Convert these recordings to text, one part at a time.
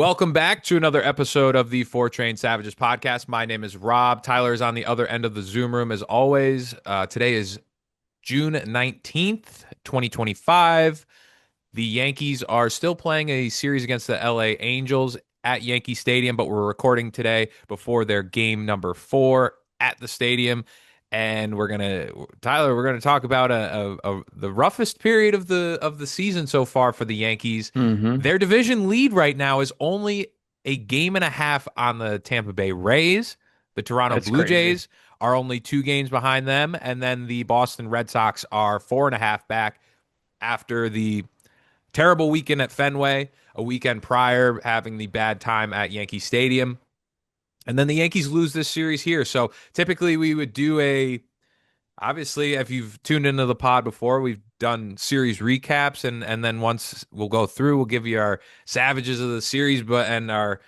Welcome back to another episode of the Four Train Savages podcast. My name is Rob. Tyler is on the other end of the Zoom room as always. Today is June 19th, 2025. The Yankees are still playing a series against the LA Angels at Yankee Stadium, but we're recording today before their game number 4 at the stadium. And we're gonna talk about the roughest period of the season so far for the Yankees. Hmm. Their division lead right now is only a game and a half on the Tampa Bay Rays. The Toronto That's Blue crazy. Jays are only 2 games behind them, and then the Boston Red Sox are 4.5 back after the terrible weekend at Fenway, a weekend prior having the bad time at Yankee Stadium. And then the Yankees lose this series here. So typically we would do obviously, if you've tuned into the pod before, we've done series recaps, and then once we'll go through, we'll give you our Savages of the series, and our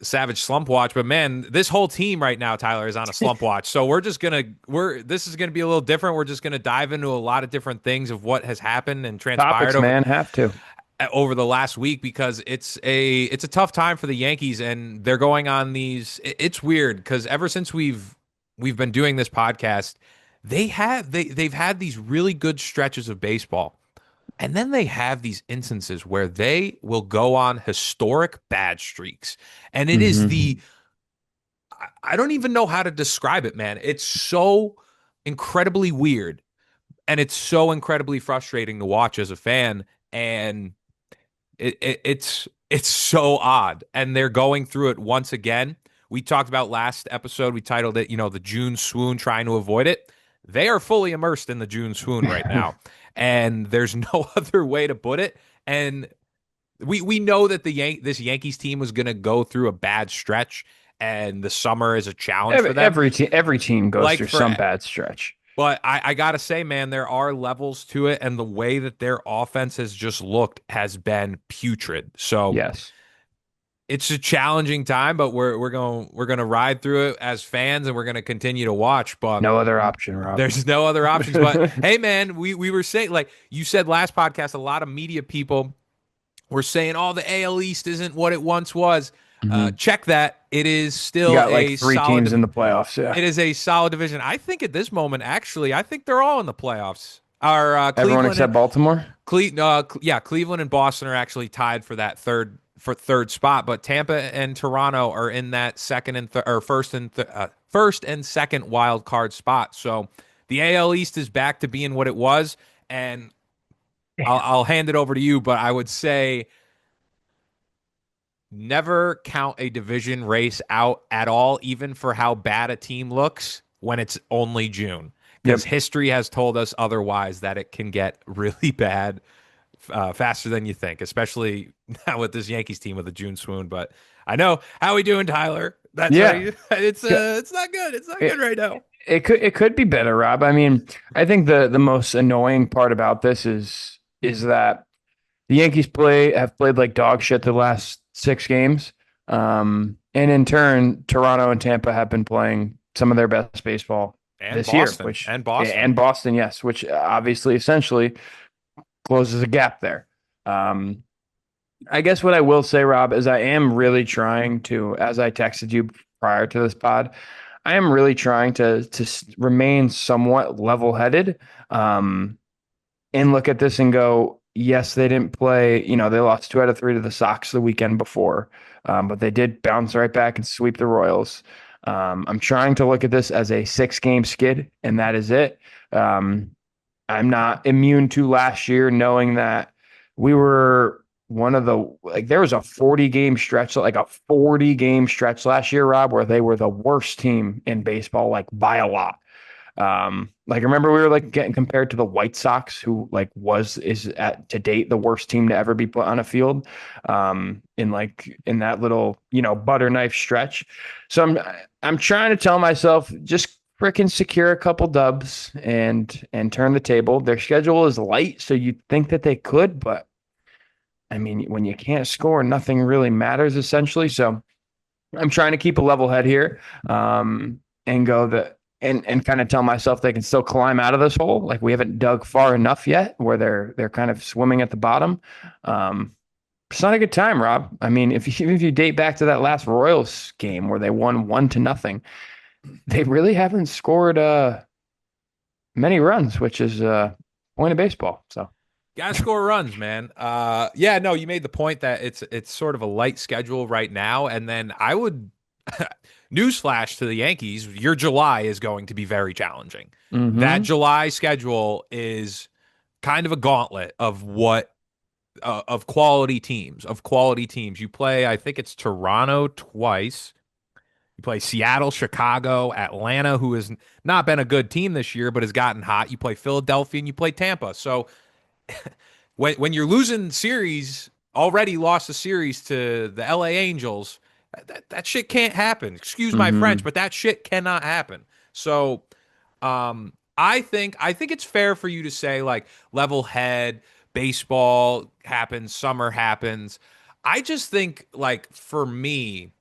Savage slump watch. But man, this whole team right now, Tyler, is on a slump watch. So this is gonna be a little different. We're just gonna dive into a lot of different things of what has happened and transpired Topics, man, have to. over the last week, because it's a tough time for the Yankees, and they're going on these. It's weird because ever since we've been doing this podcast, they've had these really good stretches of baseball. And then they have these instances where they will go on historic bad streaks. And it is Hmm. I don't even know how to describe it, man. It's so incredibly weird, and it's so incredibly frustrating to watch as a fan. And it's so odd, and they're going through it once again. We talked about last episode. We titled it, the June swoon, trying to avoid it. They are fully immersed in the June swoon right now, and there's no other way to put it. And we know that this Yankees team was going to go through a bad stretch, and the summer is a challenge for them. Every team goes Like through for some bad stretch. But I gotta say, man, there are levels to it, and the way that their offense has just looked has been putrid. So Yes. it's a challenging time, but we're gonna ride through it as fans, and we're gonna continue to watch. But No other option, Rob. there's no other options. But hey, man, we were saying, like you said last podcast, a lot of media people were saying, "Oh, the AL East isn't what it once was." Hmm. Check that; it is You still got like a three teams solid. in the playoffs. Yeah. It is a solid division. I think at this moment, actually, I think they're all in the playoffs. Our Everyone except Baltimore. Cleveland and Boston are actually tied for that third spot, but Tampa and Toronto are in that second and or first and second wild card spot. So the AL East is back to being what it was, and I'll hand it over to you. But I would say never count a division race out at all, even for how bad a team looks when it's only June. Because Yep. history has told us otherwise, that it can get really bad faster than you think, especially now with this Yankees team with a June swoon. But I know how we doing, Tyler. That's Yeah. right. C- It's not good. It's not good It, right now. it could be better, Rob. I mean, I think the most annoying part about this is that the Yankees have played like dog shit the last 6 games. And in turn, Toronto and Tampa have been playing some of their best baseball And this year, Boston. which And Boston. and Boston, yes, which obviously essentially closes a gap there. Um, I guess what I will say, Rob, is I am really trying to, as I texted you prior to this pod, I am really trying to remain somewhat level-headed. Um, and look at this and go, yes, they didn't play. They lost 2 out of 3 to the Sox the weekend before, but they did bounce right back and sweep the Royals. I'm trying to look at this as a 6-game skid, and that is it. Um, I'm not immune to last year, knowing that we were one of the like there was a 40-game stretch, like a 40-game stretch last year, Rob, where they were the worst team in baseball, like by a lot. Like remember we were like getting compared to the White Sox, who like is at to date the worst team to ever be put on a field, in that little butter knife stretch. So I'm trying to tell myself just freaking secure a couple dubs and turn the table. Their schedule is light, so you'd think that they could, but I mean when you can't score, nothing really matters essentially. So I'm trying to keep a level head here, and go the and kind of tell myself they can still climb out of this hole. Like we haven't dug far enough yet, where they're kind of swimming at the bottom. Um, It's not a good time, Rob. I mean, if you date back to that last Royals game where they won 1-0, they really haven't scored many runs, which is point of baseball. So, Gotta score runs, man. Yeah, no, you made the point that it's sort of a light schedule right now, and then I would newsflash to the Yankees, your July is going to be very challenging. That hmm July schedule is kind of a gauntlet of what of quality teams, of quality teams. You play, I think it's Toronto twice. You play Seattle, Chicago, Atlanta, who has not been a good team this year, but has gotten hot. You play Philadelphia and you play Tampa. So when you're losing series, already lost a series to the LA Angels, that shit can't happen. Excuse my French, hmm but that shit cannot happen. So I think it's fair for you to say like level head, baseball happens, summer happens. I just think like for me,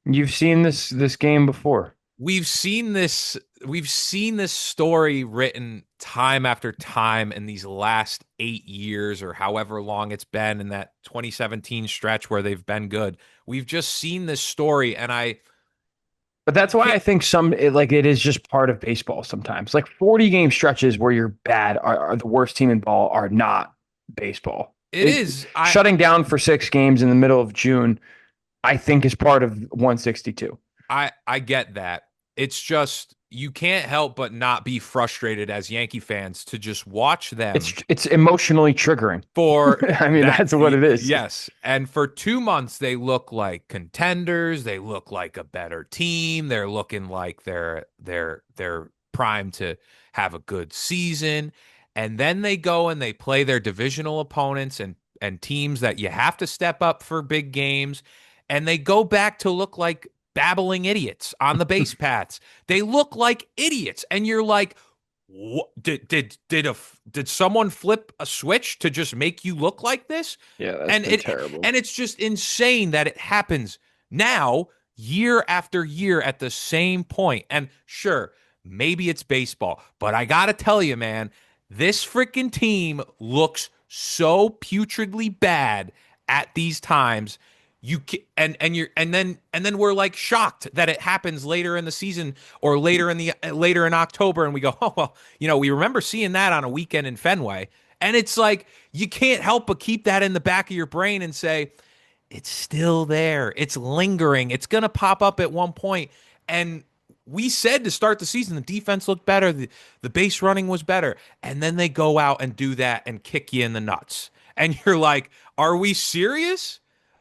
You've seen this game before. we've seen this we've seen this story written time after time in these last 8 years or however long it's been in that 2017 stretch where they've been good. We've just seen this story, and I But that's why can't. I think it is just part of baseball sometimes. Like 40 game stretches where you're bad are the worst team in ball are not baseball. It is. Shutting down for 6 games in the middle of June, I think is part of 162. I get that. It's just you can't help but not be frustrated as Yankee fans to just watch them It's emotionally triggering. for I mean, that. that's what it is. Yes, and for 2 months they look like contenders. They look like a better team. They're looking like they're primed to have a good season, and then they go and they play their divisional opponents and teams that you have to step up for big games, and they go back to look like babbling idiots on the base paths. They look like idiots, and you're like, what, did someone flip a switch to just make you look like this? Yeah, that's And been it terrible. and it's just insane that it happens now year after year at the same point. And sure, maybe it's baseball, but I got to tell you, man, this freaking team looks so putridly bad at these times. And then we're like shocked that it happens later in the season or later in October, and we go, oh well, we remember seeing that on a weekend in Fenway. And it's like you can't help but keep that in the back of your brain and say, it's still there. It's lingering. It's going to pop up at one point. And we said to start the season, the defense looked better. The base running was better. And then they go out and do that and kick you in the nuts. And you're like, are we serious?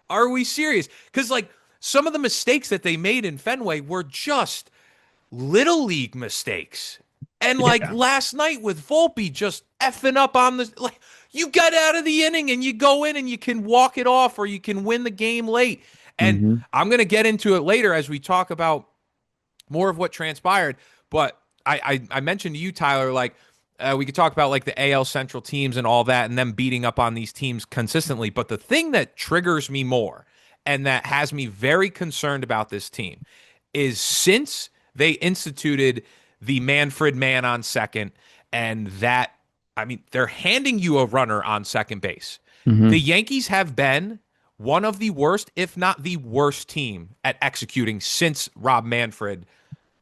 Are we serious? Because, like, some of the mistakes that they made in Fenway were just little league mistakes. And like Yeah. last night with Volpe just effing up on the like you got out of the inning and you go in and you can walk it off or you can win the game late. And hmm I'm gonna get into it later as we talk about more of what transpired. But I mentioned to you, Tyler, like we could talk about like the AL Central teams and all that and them beating up on these teams consistently. But the thing that triggers me more and that has me very concerned about this team is since they instituted the Manfred man on second, and that, I mean, they're handing you a runner on second base. The hmm Yankees have been one of the worst, if not the worst team at executing since Rob Manfred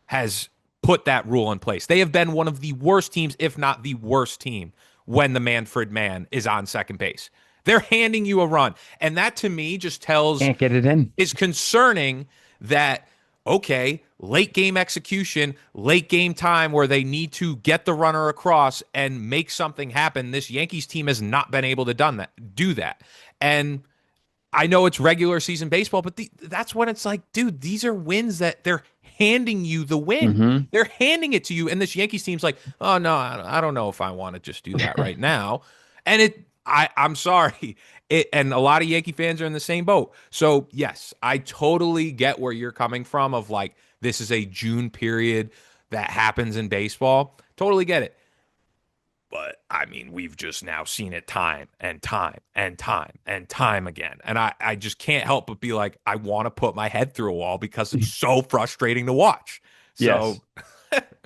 has put that rule in place. They have been one of the worst teams, if not the worst team, when the Manfred man is on second base. They're handing you a run. And that to me just tells Can't get it in. is concerning that okay, late game execution, late game time where they need to get the runner across and make something happen. This Yankees team has not been able to do that. And I know it's regular season baseball, but that's when it's like, dude, these are wins that they're handing you the win. hmm They're handing it to you, and this Yankees team's like, oh no, I don't know if I want to just do that right now. And I'm sorry, and a lot of Yankee fans are in the same boat. So yes, I totally get where you're coming from. Of like, this is a June period that happens in baseball. Totally get it. But I mean, we've just now seen it time and time and time and time again. And I just can't help but be like, I want to put my head through a wall because it's so frustrating to watch. Yes. So,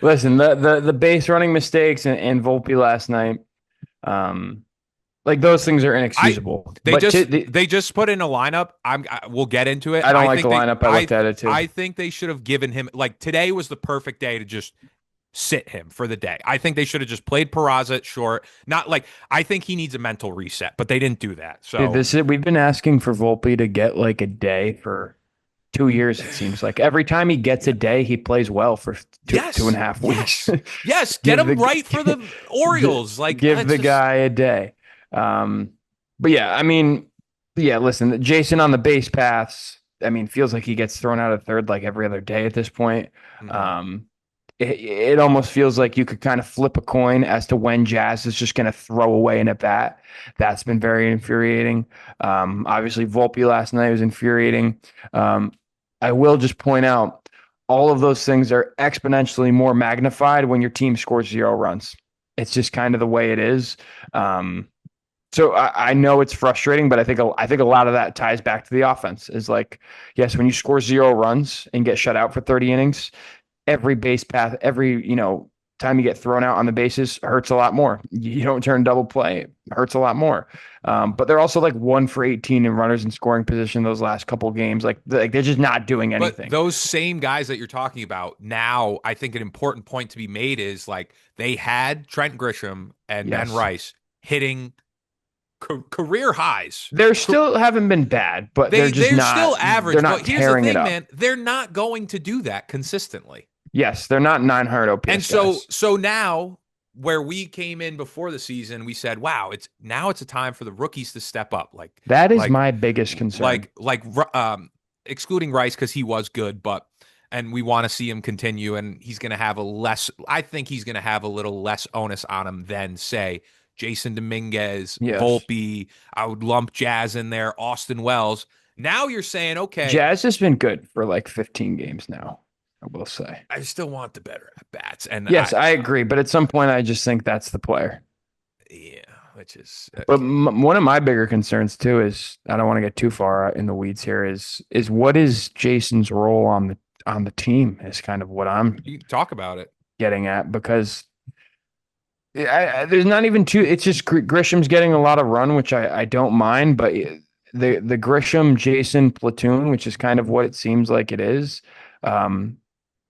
Listen, the base running mistakes and Volpe last night. Um, Like those things are I inexcusable. But they just put in a lineup. We'll get into it. I don't like the lineup. I looked at it too. I think they should have given him, like, today was the perfect day to just sit him for the day. I think they should have just played Peraza at short. Not like, I think he needs a mental reset, but they didn't do that. Dude, So we've been asking for Volpe to get like a day for 2 years, it seems like. Every time he gets a day, he plays well for two and yes, a half weeks. yes, yes. Get Give him the right for the Orioles. Like, give it's the just guy a day. Um, but yeah, I mean, yeah, listen, Jason on the base paths, I mean, feels like he gets thrown out of third like every other day at this point. mhm. Um, it almost feels like you could kind of flip a coin as to when Jazz is just going to throw away an at bat. That's been very infuriating. Obviously, Volpe last night was infuriating. Um, I will just point out all of those things are exponentially more magnified when your team scores 0 runs. It's just kind of the way it is. Um, so I know it's frustrating, but I think a lot of that ties back to the offense. Is like, yes, when you score 0 runs and get shut out for 30 innings, every base path, every time you get thrown out on the bases hurts a lot more. You don't turn double play, hurts a lot more. But they're also like 1 for 18 in runners in scoring position those last couple of games. Like they're just not doing But anything. those same guys that you're talking about now, I think an important point to be made is, like, they had Trent Grisham and Ben Yes, Rice hitting career highs. they're still haven't been bad, but they're just They're not. still They're average, not but here's the tearing it thing, up. man. They're not going to do that consistently. Yes, they're not 900 And OPS so guys. so now, where we came in before the season, we said, "Wow, it's a time for the rookies to step up." That is Like my biggest concern. like like excluding Rice because he was good, but and we want to see him continue, and he's going to have a less. I think he's going to have a little less onus on him than, say, Jason Dominguez, Yes, Volpe. I would lump Jazz in there, Austin Wells. Now you're saying, okay, Jazz has been good for like 15 games now. I will say. I still want the better at bats, and Yes, I agree, but at some point, I just think that's the player. yeah, which is But one of my bigger concerns too is I don't want to get too far in the weeds here. Is what is Jason's role on the team is kind of what I'm you can talk about it. getting at because there's not even two. It's just Grisham's getting a lot of run, which I don't mind, but the Grisham Jason platoon, which is kind of what it seems like it is. Um,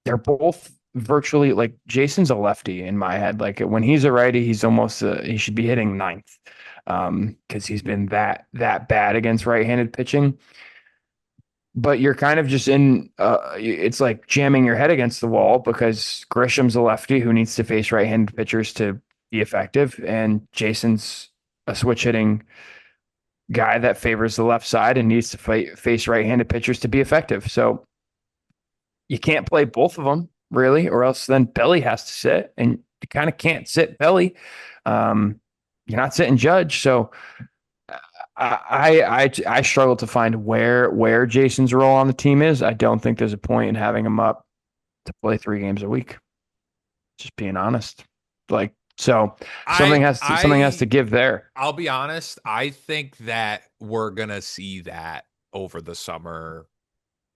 they're both virtually like Jason's a lefty in my head. Like when he's a righty, he's almost he should be hitting ninth because he's been that bad against right-handed pitching. But you're kind of just in it's like jamming your head against the wall because Grisham's a lefty who needs to face right-handed pitchers to be effective, and Jason's a switch hitting guy that favors the left side and needs to face right-handed pitchers to be effective. So you can't play both of them really, or else then Belly has to sit, and you kind of can't sit Belly. You're not sitting Judge, so I struggle to find where Jason's role on the team is. I don't think there's a point in having him up to play 3 games a week. Just being honest, like so something has to give there. I'll be honest. I think that we're gonna see that over the summer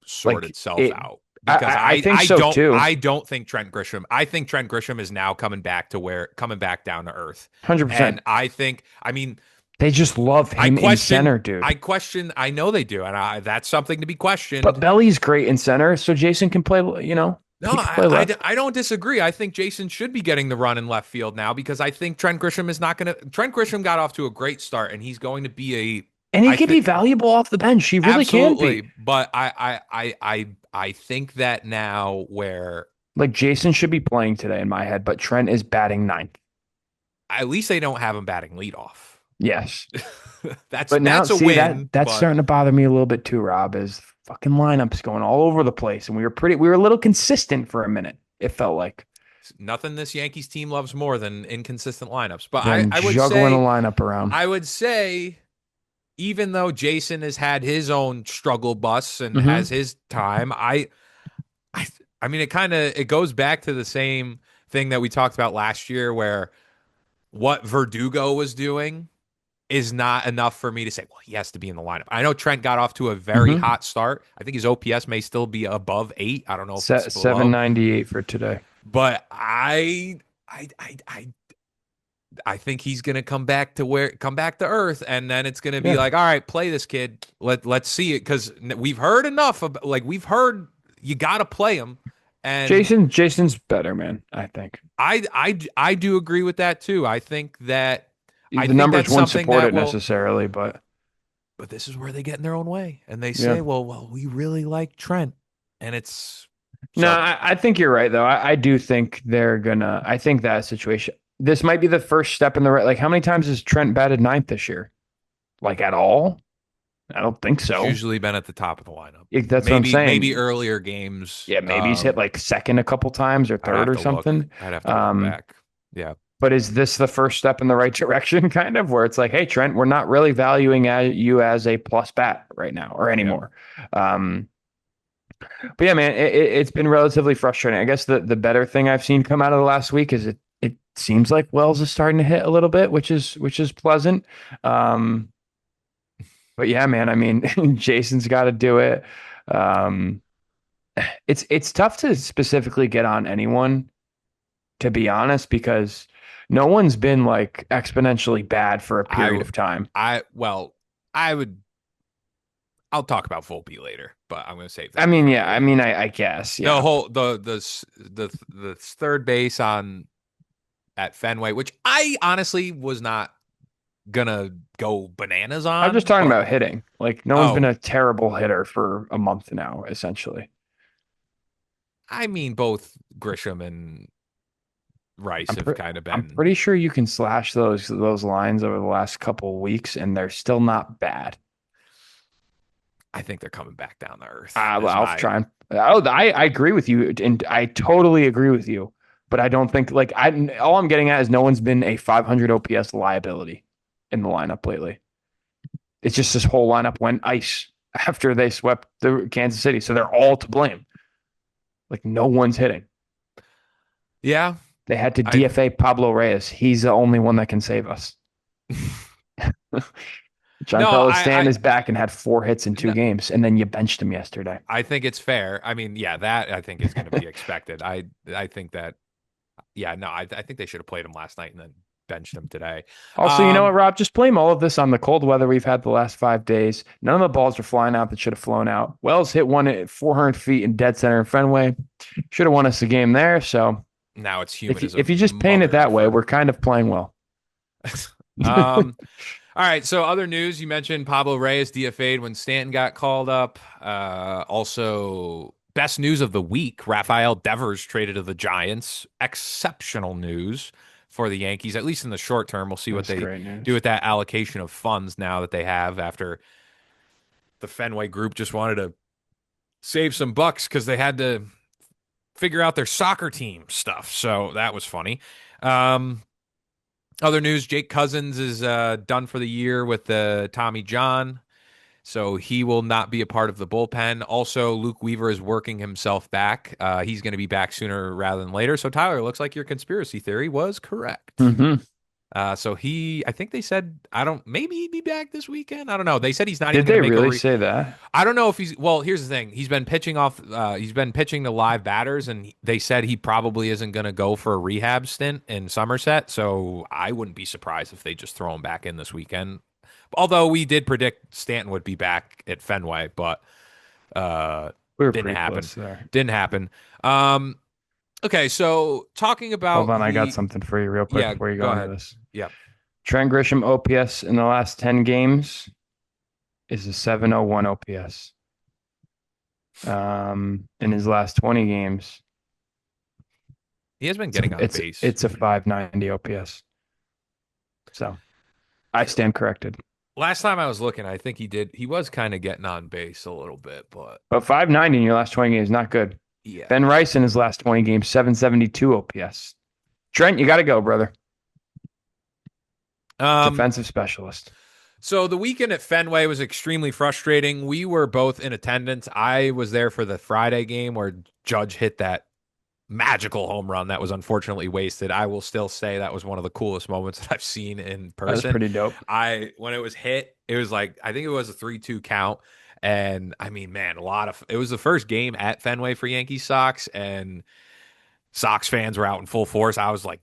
sort Like itself it, out, because I think so too. I don't think Trent Grisham. I think Trent Grisham is now coming back down to earth, 100%. and I think, I mean, They just love I him in question center, dude. I know they do, and that's something to be But questioned. Belly's great in center, so Jason can play. No, He can play left. I don't disagree. I think Jason should be getting the run in left field now, because I think Trent Grisham is not going to. Trent Grisham got off to a great start, and he's going to be And he I can be think, valuable off the bench. He really can be. absolutely, but I think that now, where Like Jason should be playing today in my head, but Trent is batting ninth. at least they don't have him batting leadoff. Yes. That's But now that's a see win, that's but starting to bother me a little bit too, Rob, is fucking lineups going all over the place. And we were a little consistent for a minute, it felt like. nothing this Yankees team loves more than inconsistent lineups. But Then juggling a lineup around. I would say, even though Jason has had his own struggle bus and Mm-hmm. has his time, I, I mean, it goes back to the same thing that we talked about last year, where what Verdugo was doing is not enough for me to say, well, he has to be in the lineup. I know Trent got off to a very Mm-hmm. hot start. I think his OPS may still be above 8. I don't know if it's below, 798 for today. but I think he's gonna come back to earth, and then it's gonna be Yeah. like, all right, play this kid. Let's see it because we've heard enough of like we've heard you got to play him, and Jason's better, man, I think. I do agree with that too. I The think numbers that's won't something support that it will. necessarily, but But this is where they get in their own way, and they yeah. say, well, we really like Trent, and it's No, so I think you're right though. I do think I think that situation, this might be the first step in the right. Like, how many times has Trent batted ninth this year? Like, at all? I don't think he's so. usually been at the top of the lineup. That's what I'm Maybe saying. earlier games. Yeah, maybe he's hit like second a couple times or I'd third have or to look. something. I'd have to look Um, back. Yeah, but is this the first step in the right direction, kind of, where it's like, hey, Trent, we're not really valuing you as a plus bat right now or yeah. anymore. Um, but yeah, man, it's been relatively frustrating. I guess the better thing I've seen come out of the last week is it seems like Wells is starting to hit a little bit, which is pleasant. Um, but yeah, man, I mean, Jason's got to do it. Um, it's tough to specifically get on anyone, to be honest, because no one's been like exponentially bad for a period I of time. I well, I would. I'll talk about Volpe later, but I'm going to save I that mean, for yeah, I later. mean, I guess, The yeah. whole the third base on at Fenway, which I honestly was not gonna go bananas I'm just on, talking but about hitting. Like, no one's been oh, a terrible hitter for a month now, essentially. I mean both Grisham and Rice I'm have pre- kind of I'm been. pretty sure you can slash those lines over the last couple of weeks, and they're still not bad. I think they're coming back down to earth. Is I'll my try and I agree with you, and I totally agree with you. But I don't think like I all I'm getting at is no one's been a 500 OPS liability in the lineup lately. It's just this whole lineup went ice after they swept the Kansas City, so they're all to blame. Like, no one's hitting. yeah. They had to I DFA Pablo Reyes. He's the only one that can save us. no, Giancarlo Stanton is back and had 4 hits in two no, games, and then you benched him yesterday. I think it's fair. I mean, yeah, that I think is going to be expected. I think that yeah, no, I think they should have played him last night and then benched him today. Also, you know what, Um, Rob? Just blame all of this on the cold weather we've had the last 5 days. None of the balls are flying out that should have flown out. Wells hit one at 400 feet in dead center in Fenway. Should have won us the game there. So now it's if humid you, as a if you just paint it mother that way, effer. we're kind of playing well. All right. So other news, you mentioned Pablo Reyes DFA'd when Stanton got called up. Also, best news of the week: Rafael Devers traded to the Giants. Exceptional news for the Yankees, at least in the short term. We'll see what That's they great do news. with that allocation of funds now that they have after the Fenway group just wanted to save some bucks because they had to figure out their soccer team stuff. So that was funny. Um, Other news: Jake Cousins is done for the year with the Tommy John, so he will not be a part of the bullpen. Also, Luke Weaver is working himself back. He's going to be back sooner rather than later. So, Tyler, it looks like your conspiracy theory was correct. Mm-hmm. I think they said, I don't, maybe he'd be back this weekend. I don't know. They said he's not even Did going to they make a really say that? I don't know if well, here's the thing. He's been pitching to live batters, and they said he probably isn't going to go for a rehab stint in Somerset. So I wouldn't be surprised if they just throw him back in this weekend. Although we did predict Stanton would be back at Fenway, but uh, We were didn't pretty happen. close there. Didn't happen. Um, okay, so talking Hold about on, I got something for you real quick yeah, before you go go into ahead. this. Yeah. Trent Grisham OPS in the last 10 games is a 701 OPS. In his last 20 games, He has been it's a, getting on it's base. it's a 590 OPS. So I stand corrected. Last time I was looking, I think he was kind of getting on base a little bit, but But 590 in your last 20 games is not good. yeah. Ben Rice in his last 20 games, 772 OPS. Trent, you got to go, brother. Um, Defensive specialist. So the weekend at Fenway was extremely frustrating. We were both in attendance. I was there for the Friday game where Judge hit that magical home run that was unfortunately wasted. I will still say that was one of the coolest moments that I've seen in That was person. pretty dope. I when it was hit, it was like I think it was a 3-2 count. And I mean, man, it was the first game at Fenway for Yankees Sox, and Sox fans were out in full force. I was like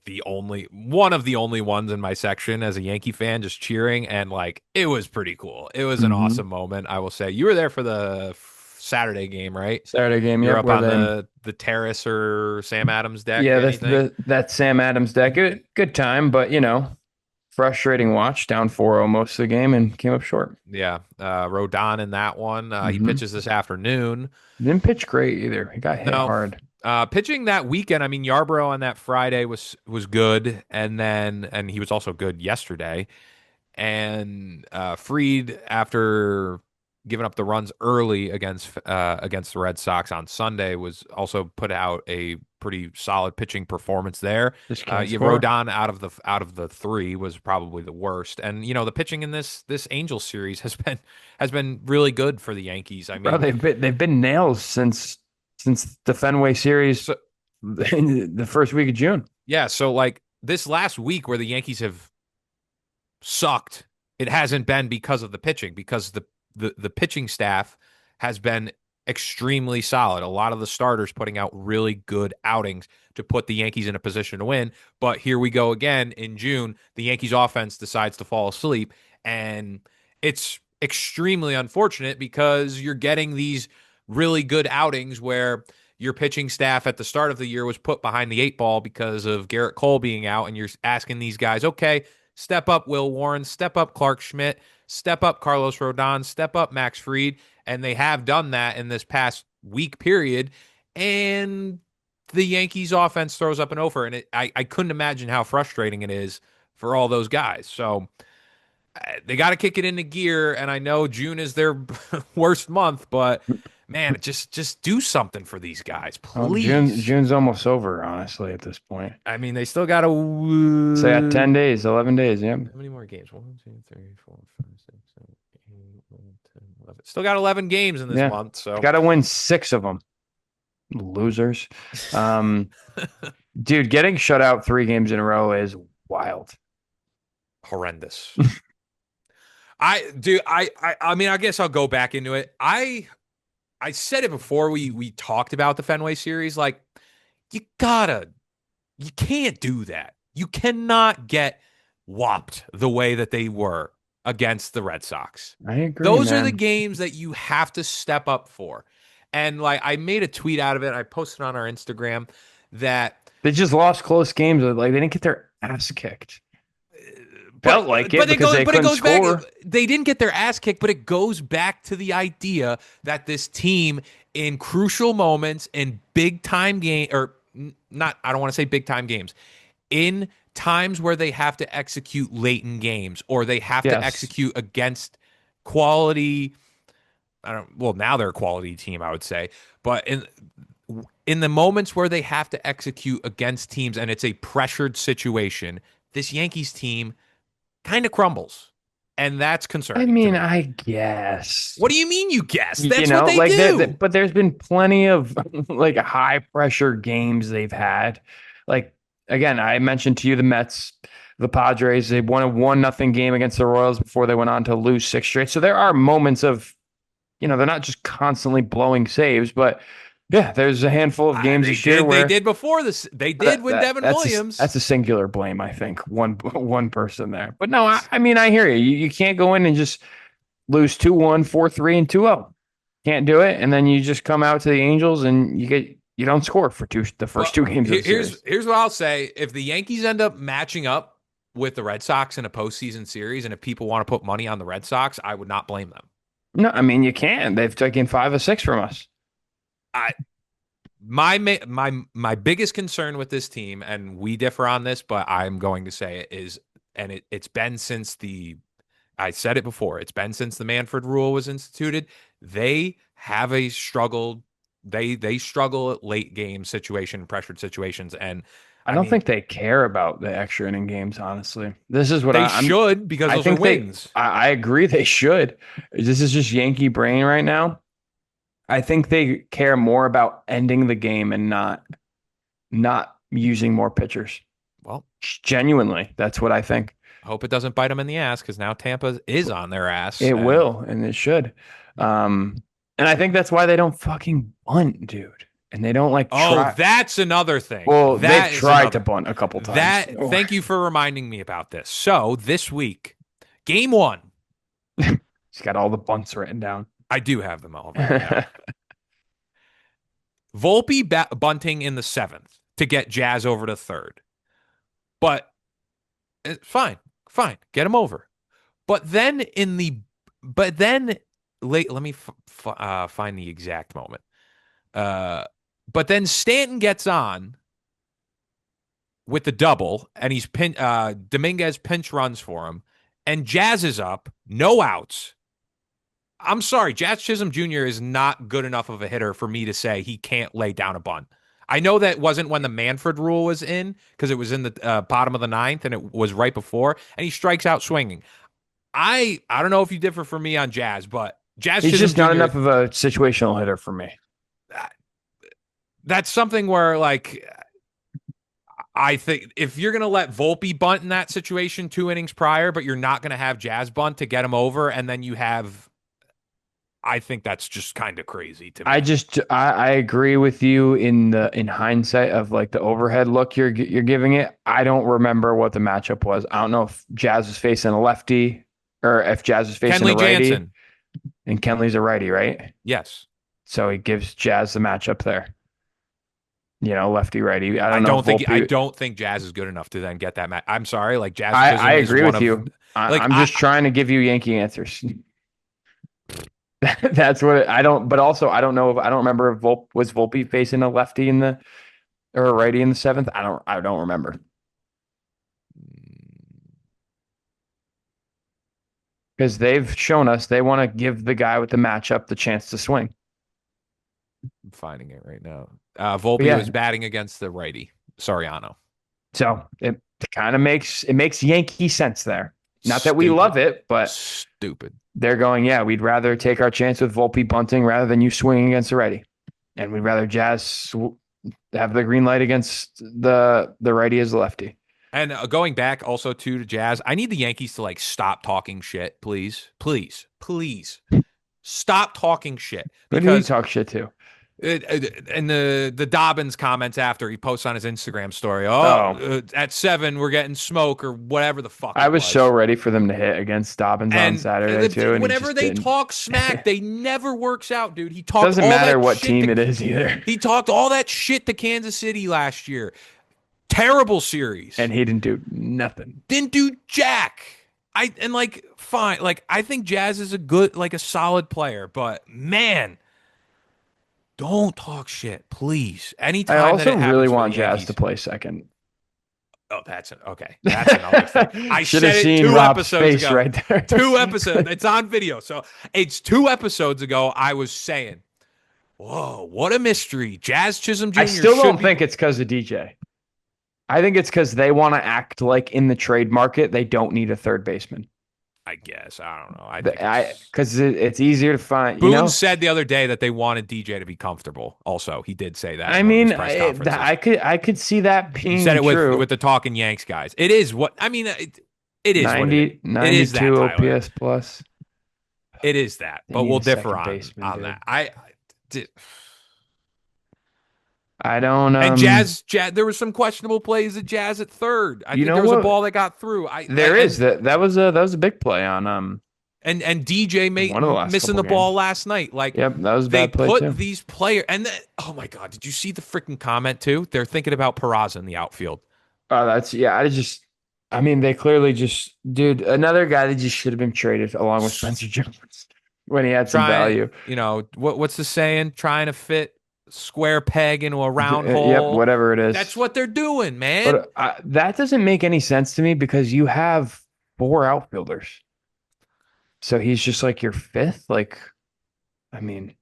one of the only ones in my section as a Yankee fan just cheering. And like, it was pretty cool. It was an Hmm. awesome moment, I will say. You were there for the Saturday game, right? Saturday game, You're yep, up where on they the terrace or Sam Adams deck, yeah, that's anything? that Sam Adams deck. Good time, but frustrating watch, down 4-0 most of the game and came up short. Yeah. Rodon in that one. He Hmm. pitches this afternoon. Didn't pitch great either. He got hit No. hard. Pitching that weekend, I mean, Yarbrough on that Friday was good, and he was also good yesterday. And Fried, after giving up the runs early against the Red Sox on Sunday, was also put out a pretty solid pitching performance there. Just can't You score. Rodon out of the three was probably the worst, and the pitching in this Angels series has been really good for the Yankees. I Bro, mean, they've been nails since the Fenway series so in the first week of June. yeah, so like this last week where the Yankees have sucked, it hasn't been because of the pitching, because the pitching staff has been extremely solid. A lot of the starters putting out really good outings to put the Yankees in a position to win. But here we go again in June. The Yankees offense decides to fall asleep, and it's extremely unfortunate because you're getting these really good outings where your pitching staff at the start of the year was put behind the eight ball because of Garrett Cole being out, and you're asking these guys, okay, step up Will Warren, step up Clark Schmidt, step up Carlos Rodon, step up Max Fried, and they have done that in this past week period. And the Yankees offense throws up an offer, and I couldn't imagine how frustrating it is for all those guys. So they got to kick it into gear, and I know June is their worst month, but man, just do something for these guys, Well, please. June's almost over, honestly, at this point. I mean, they still got to. So yeah, 10 days, 11 days, yeah. How many more games? 1, 2, 3, 4, 5, 6, 7, 8, 9, 10, 11. Still got 11 games in this Yeah. month, so Got to win 6 of them. Losers. Um, dude, getting shut out 3 games in a row is wild. horrendous. I do. I mean, I guess I'll go back into it. I said it before we talked about the Fenway series. Like, you gotta, you can't do that. You cannot get whopped the way that they were against the Red Sox. I agree, Those are the man. games that you have to step up for. And like, I made a tweet out of it. I posted on our Instagram that, They just lost close games. Like they didn't get their ass kicked. Felt like it because they it couldn't goes back. score. They didn't get their ass kicked, but it goes back to the idea that this team in crucial moments in big time game or not, I don't want to say big time games, in times where they have to execute late in games or they have to Yes. execute against quality. I don't. Well, now they're a quality team, I would say, but in the moments where they have to execute against teams and it's a pressured situation, this Yankees team kind of crumbles, and that's I concerning to mean, me. I guess. What do you mean you guess? You That's what know, they like do. but there's been plenty of like high pressure games they've had. Like again, I mentioned to you the Mets, the Padres, they won a 1-0 game against the Royals before they went on to lose 6 straight. So there are moments of, they're not just constantly blowing saves, but yeah, there's a handful of games They this year did. They where did before this. They did with Devin that's Williams. a singular blame, I think. One person there. But no, I mean I hear you. You can't go in and just lose 2-1, 4-3, and 2-0. Can't do it. And then you just come out to the Angels and you don't score for the Well, first 2 games of the series. here's what I'll say: if the Yankees end up matching up with the Red Sox in a postseason series, and if people want to put money on the Red Sox, I would not blame them. No, I mean you can. They've taken 5 or 6 from us. I my biggest concern with this team, and we differ on this, but I'm going to say it is, and it's been since the I said it before. It's been since the Manfred rule was instituted. They have a struggled. They struggle at late game situation, pressured situations, and I I don't mean think they care about the extra inning games, honestly. This is what they I'm should because I those are think wins. I agree they should. This is just Yankee brain right now. I think they care more about ending the game and not using more pitchers. Well, Genuinely, that's what I think. I hope it doesn't bite them in the ass because now Tampa is on their ass, It and will, and it should. And I think that's why they don't fucking bunt, dude. and they don't like Oh, try. that's another thing. Well, they've That is tried to another. bunt a couple times. That thank you for reminding me about this. So this week, game one, He's got all the bunts written down. I do have them all written down. Volpe bunting in the seventh to get Jazz over to third. But fine, fine, get him over. But then late, let me find the exact moment. But then Stanton gets on with the double, and Dominguez pinch runs for him, and Jazz is up, no outs. I'm sorry, Jazz Chisholm Jr. is not good enough of a hitter for me to say he can't lay down a bunt. I know that wasn't when the Manfred rule was in because it was in the bottom of the ninth and it was right before, and he strikes out swinging. I don't know if you differ from me on Jazz, but Jazz He's Chisholm just not Jr. enough of a situational hitter for me. That's something where like I think if you're going to let Volpe bunt in that situation 2 innings prior, but you're not going to have Jazz bunt to get him over, and then you have, I think that's just kind of crazy to me. I agree with you in hindsight of like the overhead look you're giving it. I don't remember what the matchup was. I don't know if Jazz was facing a lefty or if Jazz was facing Kenley a righty. Jansen. And Kenley's a righty, right? Yes. So he gives Jazz the matchup there. Lefty righty. I don't think Jazz is good enough to then get that match. I'm sorry, like Jazz. I agree with you. I'm just trying to give you Yankee answers. That's what I don't. But also, I don't know if I don't remember if was Volpe facing a lefty or a righty in the seventh. I don't remember because they've shown us they want to give the guy with the matchup the chance to swing. I'm finding it right now. Volpe was batting against the righty Soriano. So it kind of makes Yankee sense there. Not that we love it, but stupid. They're going, yeah, we'd rather take our chance with Volpe bunting rather than you swinging against the righty. And we'd rather Jazz have the green light against the righty as the lefty. And going back also to Jazz, I need the Yankees to like stop talking shit, please. Please. Please. Stop talking shit. Who do you talk shit to? And the Dobbins comments after he posts on his Instagram story, at 7 we're getting smoke or whatever the fuck. I was so ready for them to hit against Dobbins on Saturday too. And whenever they talk smack, they never works out, dude. He talked. Doesn't matter what team it is either. He talked all that shit to Kansas City last year. Terrible series, and he didn't do nothing. Didn't do jack. Fine. Like I think Jazz is a solid player, but man. Don't talk shit, please. Anytime. I also really want Jazz to play second. Oh, okay. That's another thing. I should have seen Rob's face ago. Right there. 2 episodes. It's on video. So it's 2 episodes ago. I was saying, whoa, what a mystery. Jazz Chisholm Jr. I still don't think it's because of DJ. I think it's because they want to act like in the trade market, they don't need a third baseman. I guess. I don't know. Because it's easier to find. Boone said the other day that they wanted DJ to be comfortable. Also, he did say that. I mean, I could see that being. He said it true. with the Talking Yanks guys. It is what I mean. It is 90, what it is. 92 it is that, OPS plus. It is that, but we'll differ on that. I don't. And Jazz, there was some questionable plays at Jazz at third. I think there was a ball that got through. That was a big play on and DJ missing the ball last night. Like, yep, that was a bad play too. These players, and oh my god, did you see the freaking comment too? They're thinking about Peraza in the outfield. Oh, I mean, they clearly dude, another guy that just should have been traded along with Spencer Jones when he had some value. What's the saying? Trying to fit square peg into a round hole. Yep, whatever it is. That's what they're doing, man. But that doesn't make any sense to me because you have 4 outfielders. So he's just like your 5th. Like, I mean,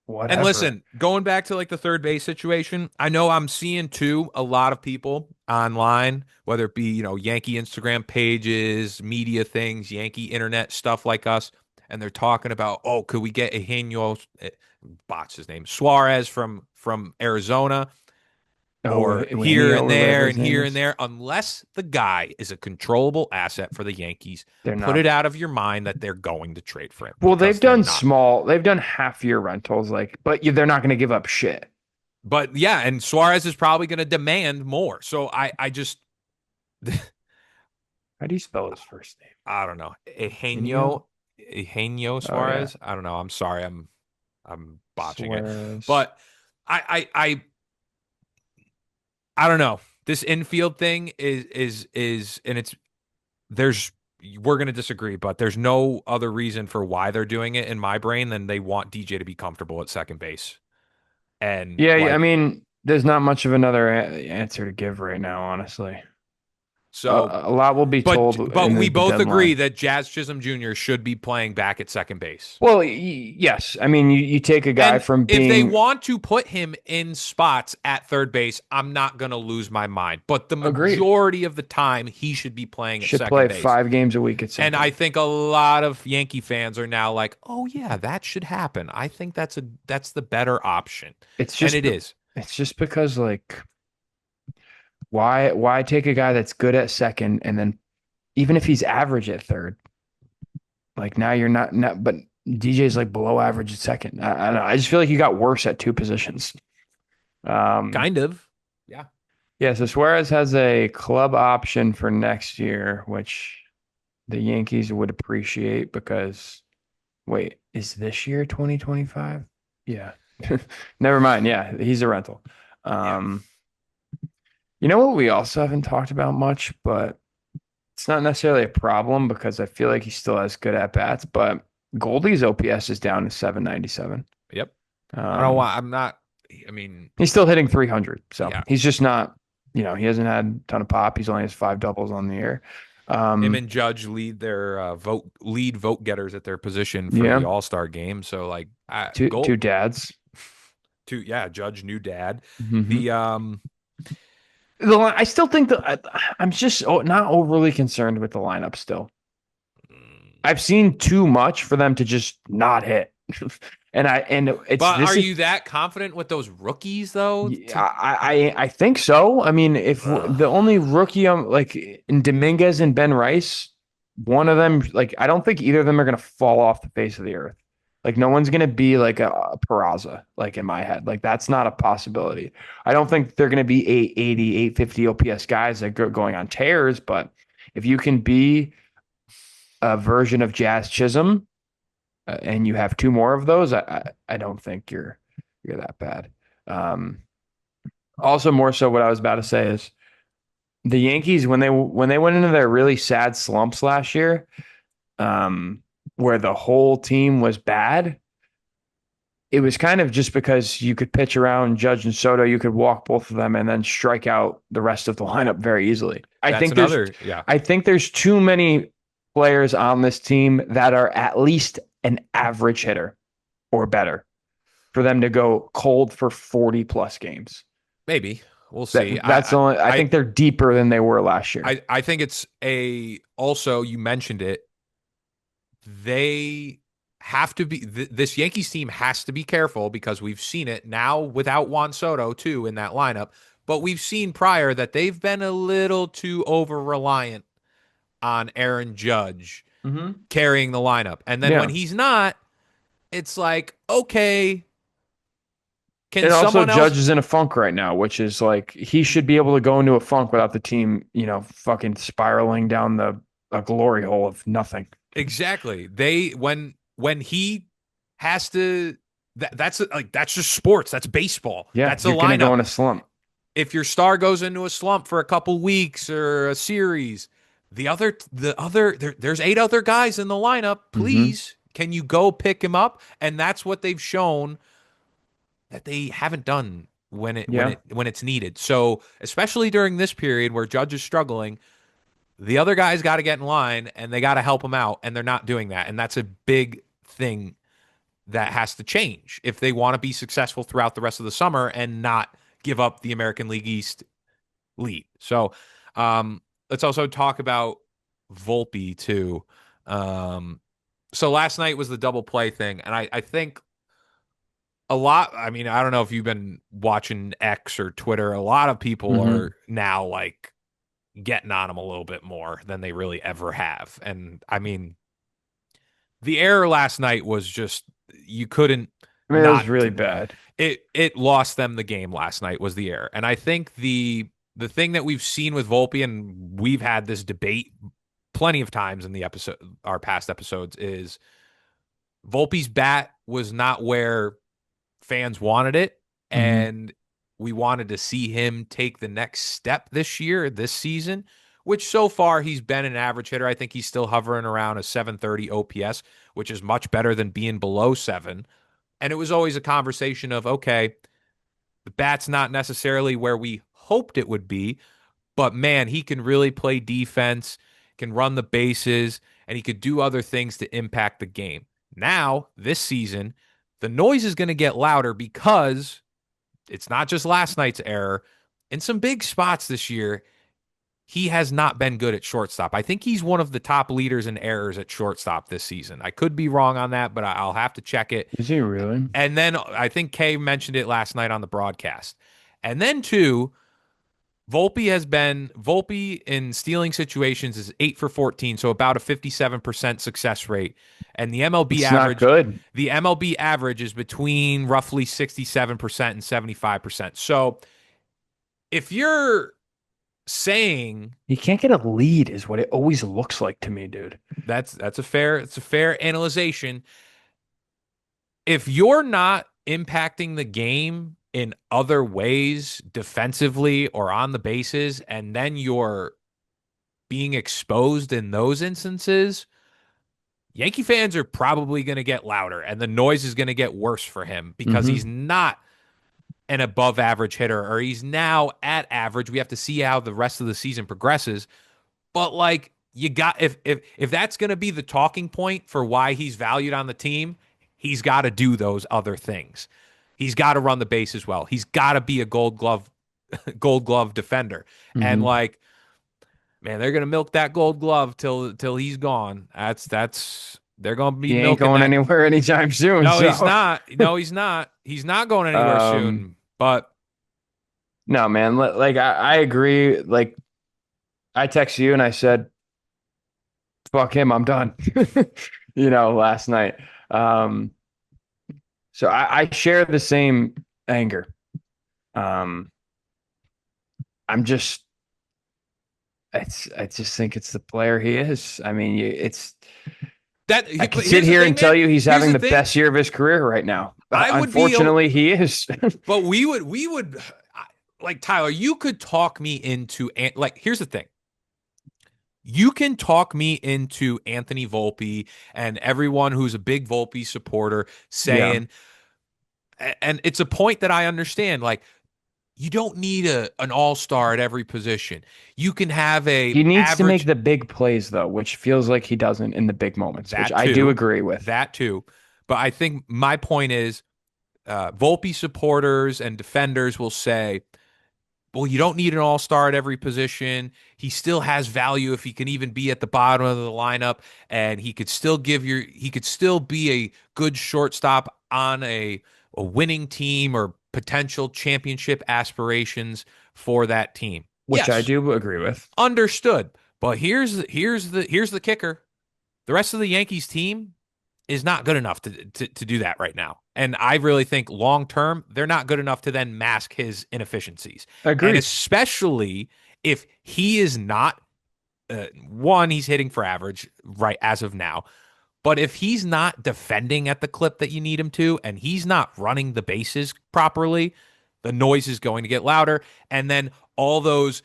whatever. And listen, going back to like the third base situation, I know I'm seeing too a lot of people online, whether it be, Yankee Instagram pages, media things, Yankee internet stuff like us, and they're talking about, could we get Eugenio, botch his name, Suarez from Arizona, or here and there and here and there, unless the guy is a controllable asset for the Yankees. Put it out of your mind that they're going to trade for him. Well, they've done half-year rentals, but they're not going to give up shit. But yeah, and Suarez is probably going to demand more. So I just How do you spell his first name? I don't know. Inyo? Eugenio Oh yeah, Suarez. I don't know. I'm sorry. I'm botching it. Suarez. But I don't know. This infield thing is and it's there's we're going to disagree, but there's no other reason for why they're doing it in my brain than they want DJ to be comfortable at second base. And Yeah, I like mean, there's not much of another answer to give right now, honestly. so A lot will be told but in we the both agree deadline. that Jazz Chisholm Jr. should be playing back at second base. Well, yes. I mean, you take a guy And from if they being want to put him in spots at third base, I'm not going to lose my mind. But the agreed, majority of the time, he should be playing at should second play base. 5 games a week at And second. I think a lot of Yankee fans are now like, "Oh yeah, that should happen. I think that's the better option." It's And just it is. it's just because like why take a guy that's good at second and then even if he's average at third, like now you're not but DJ's like below average at second. I don't know. I just feel like you got worse at two positions. Um, Kind of. Yeah. yeah, so Suarez has a club option for next year, which the Yankees would appreciate because wait, is this year 2025? Yeah. Never mind. Yeah, he's a rental. Yeah. Um, you know what we also haven't talked about much, but it's not necessarily a problem because I feel like he still has good at bats, but Goldie's OPS is down to 797. Yep. I don't Um, want I'm not I mean, he's still hitting 300. So yeah. he's just not, he hasn't had a ton of pop. He's only has 5 doubles on the year. Him Um, and Judge lead their vote getters at their position for the yeah, All-Star game. So like two dads. yeah, Judge new dad. Hmm. The I still think that I'm just not overly concerned with the lineup still. I've seen too much for them to just not hit. And it's but are this is you that confident with those rookies though? yeah, I think so. I mean, if the Ugh. only rookie like in Dominguez and Ben Rice, one of them like I don't think either of them are gonna fall off the face of the earth. Like no one's gonna be like a Peraza, like in my head. Like that's not a possibility. I don't think they're gonna be 880, 850 OPS guys that go going on tears, but if you can be a version of Jazz Chisholm and you have two more of those, I don't think you're that bad. Um, Also, more so, what I was about to say is the Yankees when they went into their really sad slumps last year, um, where the whole team was bad. It was kind of just because you could pitch around Judge and Soto, you could walk both of them and then strike out the rest of the lineup very easily. That's another, yeah. I think there's too many players on this team that are at least an average hitter or better for them to go cold for 40 plus games. Maybe. We'll That see. that's the only. I think they're deeper than they were last year. I think it's a also you mentioned it. They have to be this Yankees team has to be careful because we've seen it now without Juan Soto too in that lineup, but we've seen prior that they've been a little too over reliant on Aaron Judge Mm-hmm. carrying the lineup. And then when Yeah, he's not, it's like, okay, can and also someone else Judge is in a funk right now, which is like he should be able to go into a funk without the team, fucking spiraling down the a glory hole of nothing. exactly. They when he has to that's like that's just sports. That's baseball. Yeah, That's a you're gonna go lineup. in a slump. If your star goes into a slump for a couple weeks or a series, there's eight other guys in the lineup. Mm-hmm. Please, can you go pick him up? And that's what they've shown that they haven't done Yeah, when it's needed. So especially during this period where Judge is struggling, the other guys got to get in line and they got to help him out, and they're not doing that. And that's a big thing that has to change if they want to be successful throughout the rest of the summer and not give up the American League East lead. So let's also talk about Volpe too. So last night was the double play thing, and I think a lot. I mean, I don't know if you've been watching X or Twitter. A lot of people mm-hmm. are now like getting on him a little bit more than they really ever have. And I mean, the error last night was just you couldn't. I mean, it was not really bad. it lost them the game last night was the error. And I think the thing that we've seen with Volpe, and we've had this debate plenty of times in the episode, our past episodes, is Volpe's bat was not where fans wanted it, Hmm. and we wanted to see him take the next step this year, this season, which so far he's been an average hitter. I think he's still hovering around a 730 OPS, which is much better than being below 7. And it was always a conversation of, okay, the bat's not necessarily where we hoped it would be, but man, he can really play defense, can run the bases, and he could do other things to impact the game. Now, this season, the noise is going to get louder because it's not just last night's error. In some big spots this year, he has not been good at shortstop. I think he's one of the top leaders in errors at shortstop this season. I could be wrong on that, but I'll have to check it. Is he really? And then I think Kay mentioned it last night on the broadcast. And then, too, Volpe in stealing situations is 8 for 14, so about a 57% success rate. And It's not good. the MLB average is between roughly 67% and 75%. So if you're saying He can't get a lead, is what it always looks like to me, dude. it's a fair analyzation, if you're not impacting the game in other ways defensively or on the bases, and then you're being exposed in those instances, Yankee fans are probably going to get louder and the noise is going to get worse for him because he's Hmm. not an above average hitter, or he's now at average. We have to see how the rest of the season progresses. But like, you got, if that's going to be the talking point for why he's valued on the team, he's got to do those other things. He's got to run the base as well. He's got to be a gold glove defender. And Hmm. like, man, they're gonna milk that gold glove till he's gone. That's they're gonna be He ain't milking going that. anywhere anytime soon. No, he's So, not. No, he's not. He's not going anywhere um, soon. But no, man. Like I agree. Like I texted you and I said, "Fuck him, I'm done." Last night. Um, so I share the same anger. Um, I'm just, I just think it's the player he is. I mean, I could but sit here's the here thing, and tell man. you he's Here's having the the thing. best year of his career right now. I would be, Unfortunately, he is. but we would like Tyler. You could talk me into like. Here's the thing. You can talk me into Anthony Volpe and everyone who's a big Volpe supporter Yeah. saying, and it's a point that I understand. Like, you don't need an all-star at every position. You can have a He needs to make average the big plays though, which feels like he doesn't in the big moments, which that I do too, agree with. that too. But I think my point is, Volpe supporters and defenders will say, well, you don't need an all-star at every position. He still has value if he can even be at the bottom of the lineup, and he could still be a good shortstop on a winning team or potential championship aspirations for that team. Which I Yes, do agree with. understood. But here's the kicker. The rest of the Yankees team is not good enough to do that right now. And I really think long term, they're not good enough to then mask his inefficiencies. And Agreed. especially if he is not, one, he's hitting for average right as of now. But if he's not defending at the clip that you need him to, and he's not running the bases properly, the noise is going to get louder. And then all those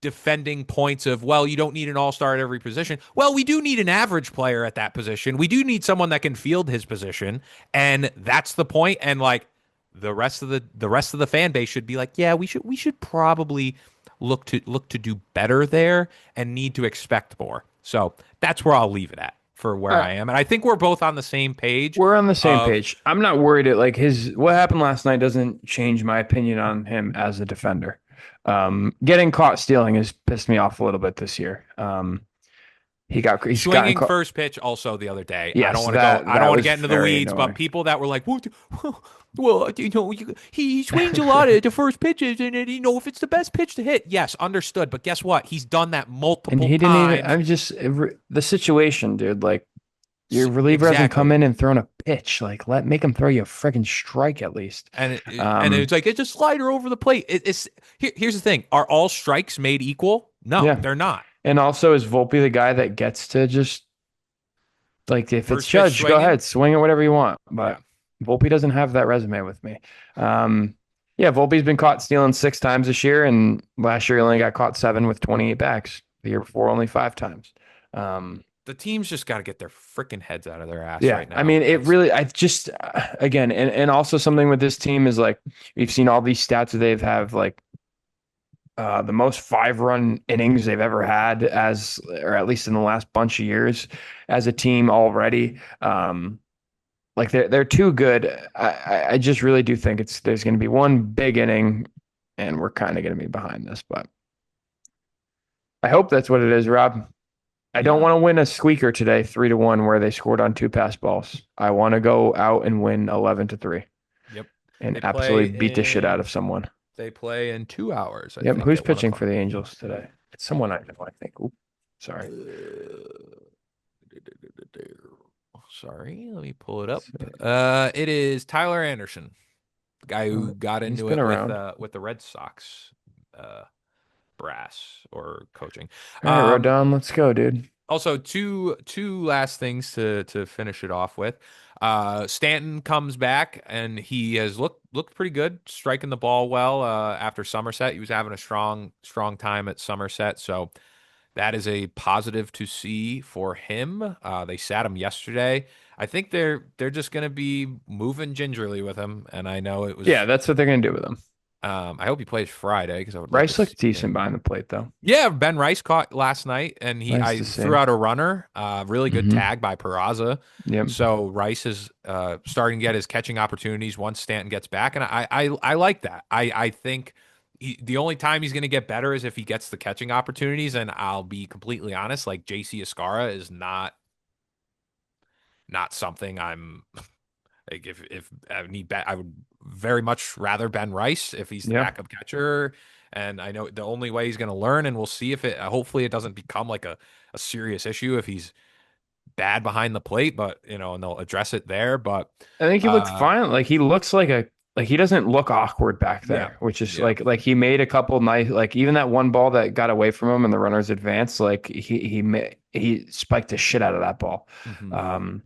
defending points of, well, you don't need an all-star at every position. Well, we do need an average player at that position. We do need someone that can field his position, and that's the point. And like, the rest of the fan base should be like, yeah, we should probably look to do better there and need to expect more. So that's where I'll leave it at for where Uh, I am. And I think we're both on the same page we're on the same of page. I'm not worried at like his what happened last night doesn't change my opinion on him as a defender. Getting caught stealing has pissed me off a little bit this year. He's gotten swinging caught. first pitch also the other day. Yes, I don't that want to was get into the very weeds, but annoying. people that were like, well, he swings a lot at the first pitches, and if it's the best pitch to hit, yes, understood. But guess what? He's done that And multiple he didn't even. times. I'm just the situation, dude. Like Your reliever hasn't come Exactly. in and thrown a pitch. Like, make him throw you a freaking strike at least. And Um, it's like it's a slider over the plate. Here's the thing: are all strikes made equal? No, yeah. they're not. And also, is Volpe the guy that gets to just like if it's First pitch Judge, go swinging. ahead, swing it whatever you want. Yeah, But Volpe doesn't have that resume with me. Um, yeah, Volpe's been caught stealing 6 times this year, and last year he only got caught 7 with 28 backs. The year before, only 5 times. Um, the team's just got to get their freaking heads out of their ass yeah, right I now. mean, it That's really, I just, again, and also something with this team is like we've seen all these stats that they've have like the most 5 run innings they've ever had as, or at least in the last bunch of years as a team already. Like they're too good. I just really do think there's going to be one big inning, and we're kind of going to be behind this. But I hope that's what it is, Rob. I don't yeah. want to win a squeaker today, 3-1, where they scored on 2 pass balls. I want to go out and win 11-3 Yep. and They play absolutely beat the shit out in of someone. they play in 2 hours, I Yep. think, Who's at one pitching for o'clock. the Angels today? It's someone I know, I think. Ooh, sorry. Sorry, let me pull it up. So, It is Tyler Anderson, the guy who got he's into been it around. with the Red Sox uh, brass or coaching. All right, Um, Rodon, let's go, dude. Also, two last things to finish it off with. Stanton comes back and he has looked pretty good, striking the ball well after Somerset. He was having a strong time at Somerset, so that is a positive to see for him. They sat him yesterday. I think they're just going to be moving gingerly with him, and I know it Yeah, was. that's what they're gonna do with him. I hope he plays Friday because I would love to Rice see looked decent him. behind the plate, though. Yeah, Ben Rice caught last night, and he Nice I to threw see. out a runner. Really good Hmm. tag by Peraza. Yep. So Rice is starting to get his catching opportunities once Stanton gets back, and I like that. I think the only time he's going to get better is if he gets the catching opportunities. And I'll be completely honest, like JC Escara is not something I'm like if I need I would very much rather Ben Rice if he's the Yeah. backup catcher. And I know the only way he's going to learn, and we'll see if it. Hopefully, it doesn't become like a serious issue if he's bad behind the plate. But and they'll address it there. But I think he looked uh, fine. Like he looks like he doesn't look awkward back yeah, there, which is yeah, like he made a couple nice like even that one ball that got away from him and the runners advanced, like he spiked the shit out of that ball. hmm Um,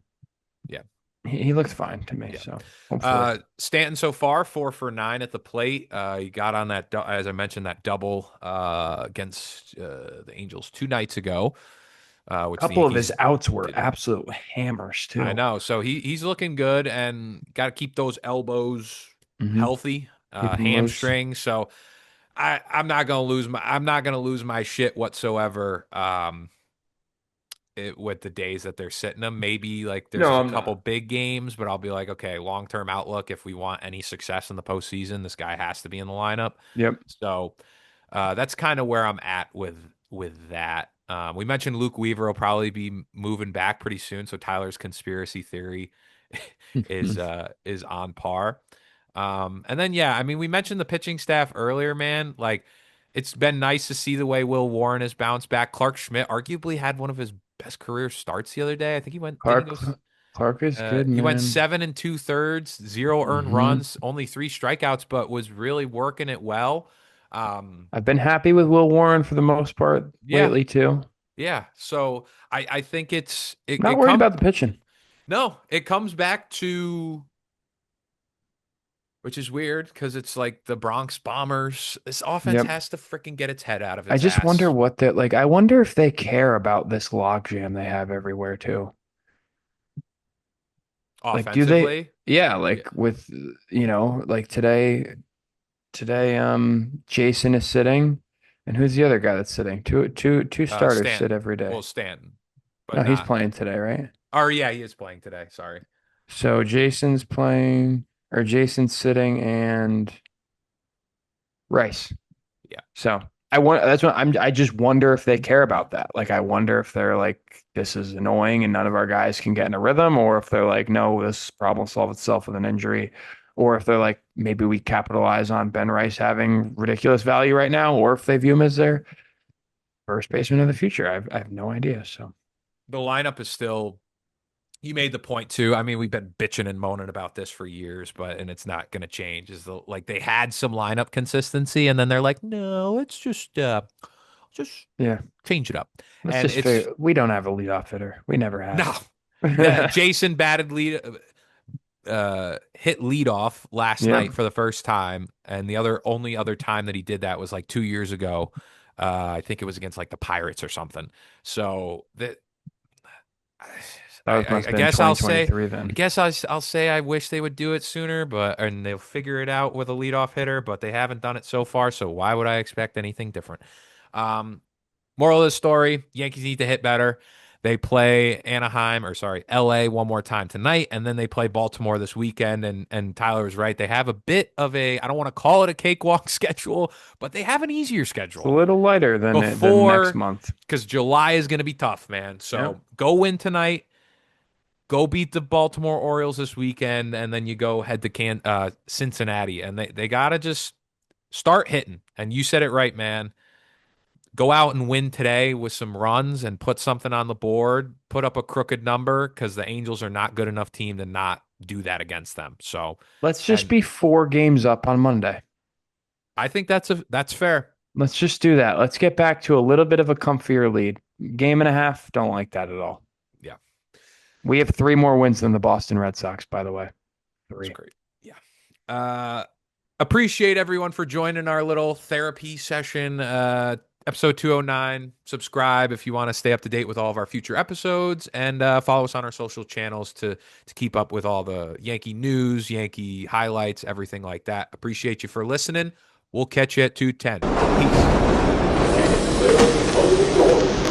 yeah, he looked fine to me, yeah. so hopefully. Stanton so far 4 for 9 at the plate. He got on that as I mentioned that double against the Angels 2 nights ago, A which the couple of his Yankees outs were didn't. absolute hammers I too. know. So he's looking good and got to keep those elbows Hmm. healthy, Keep him loose. hamstrings. So I'm not gonna lose my shit whatsoever. With the days that they're sitting them, maybe like there's No, a I'm couple not. big games, but I'll be like, okay, long term outlook. If we want any success in the postseason, this guy has to be in the lineup. Yep. So that's kind of where I'm at with that. We mentioned Luke Weaver will probably be moving back pretty soon, so Tyler's conspiracy theory is on par. And then yeah, I mean we mentioned the pitching staff earlier, man. Like it's been nice to see the way Will Warren has bounced back. Clark Schmidt arguably had one of his best career starts the other day. I think he went didn't he go Clark is good, he went man. 7 2/3, 0 earned runs, Hmm. only 3 strikeouts, but was really working it well. I've been happy with Will Warren for the most part Yeah, lately too. yeah. So I think Not it worried comes about the pitching. no, it comes back to which is weird because it's like the Bronx Bombers. This offense Yep. has to freaking get its head out of I its just wonder ass what that like. I wonder if they care about this logjam they have everywhere too. Like, do they? offensively. Yeah, Yeah. like with like today, Jason is sitting, and who's the other guy that's sitting? Two starters sit Stanton. every day. Well, Stanton, but No, he's not. playing today, right? Or yeah, he is playing today. Sorry. So Jason's playing, or Jason's sitting, and Rice. Yeah. So I want that's what I just wonder if they care about that. Like I wonder if they're like, this is annoying and none of our guys can get in a rhythm, or if they're like, no, this problem will solve itself with an injury. Or if they're like, maybe we capitalize on Ben Rice having ridiculous value right now, or if they view him as their first baseman of the future. I have no idea. So The lineup is still You made the point too. I mean, we've been bitching and moaning about this for years, and it's not going to change. Is the like they had some lineup consistency, and then they're like, no, it's just Yeah. change it up, Let's and just it's figure. We don't have a leadoff hitter. We never no. have. Jason batted lead, hit leadoff last Yep. night for the first time, and the only other time that he did that was like 2 years ago. I think it was against like the Pirates or something. So that That must I have been guess I'll say, 2023 then. I'll say I wish they would do it sooner, and they'll figure it out with a leadoff hitter, but they haven't done it so far. So why would I expect anything different? Um, Moral of the story: Yankees need to hit better. They play LA one more time tonight, and then they play Baltimore this weekend. And Tyler was right; they have a bit of a, I don't want to call it a cakewalk schedule, but they have an easier It's a schedule little lighter than next before, month. because July is going to be tough, man. Yep. So go win tonight. Go beat the Baltimore Orioles this weekend, and then you go head to Cincinnati, and they gotta just start hitting. And you said it right, man. Go out and win today with some runs and put something on the board. Put up a crooked number because the Angels are not good enough team to not do that against them. So, Let's just and be 4 games up on Monday. I think that's fair. Let's just do that. Let's get back to a little bit of a comfier lead. Game and a half, don't like that at all. Yeah, We have 3 more wins than the Boston Red Sox, by the way. it's 3. great. Yeah. Appreciate everyone for joining our little therapy session. Episode 209. Subscribe if you want to stay up to date with all of our future episodes, and follow us on our social channels to keep up with all the Yankee news, Yankee highlights, everything like that. Appreciate you for listening. We'll catch you at 210. Peace.